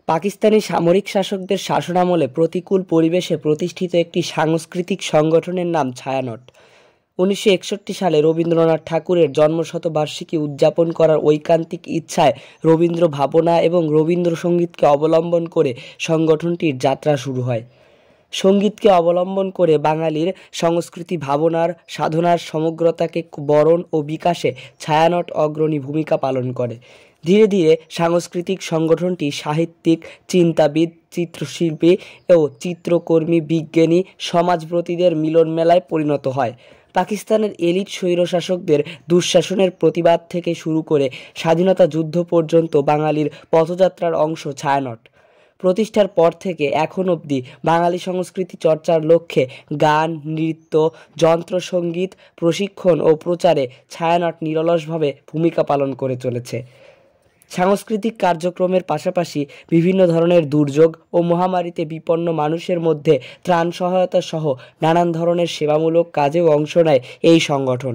পাকিস্তানি সামরিক শাসকদের শাসনামলে প্রতিকূল পরিবেশে প্রতিষ্ঠিত একটি সাংস্কৃতিক সংগঠনের নাম ছায়ানট। 1961 সালে রবীন্দ্রনাথ ঠাকুরের জন্মশতবার্ষিকী উদযাপন করার ঐকান্তিক ইচ্ছায় রবীন্দ্র ভাবনা এবং রবীন্দ্রসঙ্গীতকে অবলম্বন করে সংগঠনটির যাত্রা শুরু হয়। সঙ্গীতকে অবলম্বন করে বাঙালির সংস্কৃতি ভাবনার সাধনার সমগ্রতাকে বরণ ও বিকাশে ছায়ানট অগ্রণী ভূমিকা পালন করে। ধীরে ধীরে সাংস্কৃতিক সংগঠনটি সাহিত্যিক, চিন্তাবিদ, চিত্রশিল্পী ও চিত্রকর্মী, বিজ্ঞানী, সমাজব্রতীদের মিলন মেলায় পরিণত হয়। পাকিস্তানের এলিট স্বৈরশাসকদের দুঃশাসনের প্রতিবাদ থেকে শুরু করে স্বাধীনতা যুদ্ধ পর্যন্ত বাঙালির পথযাত্রার অংশ ছায়ানট। প্রতিষ্ঠার পর থেকে এখন অবধি বাঙালি সংস্কৃতি চর্চার লক্ষ্যে গান, নৃত্য, যন্ত্রসঙ্গীত, প্রশিক্ষণ ও প্রচারে ছায়ানট নিরলসভাবে ভূমিকা পালন করে চলেছে। সাংস্কৃতিক কার্যক্রমের পাশাপাশি বিভিন্ন ধরনের দুর্যোগ ও মহামারীতে বিপন্ন মানুষের মধ্যে ত্রাণ সহায়তা সহ নানান ধরনের সেবামূলক কাজেও অংশ নেয় এই সংগঠন।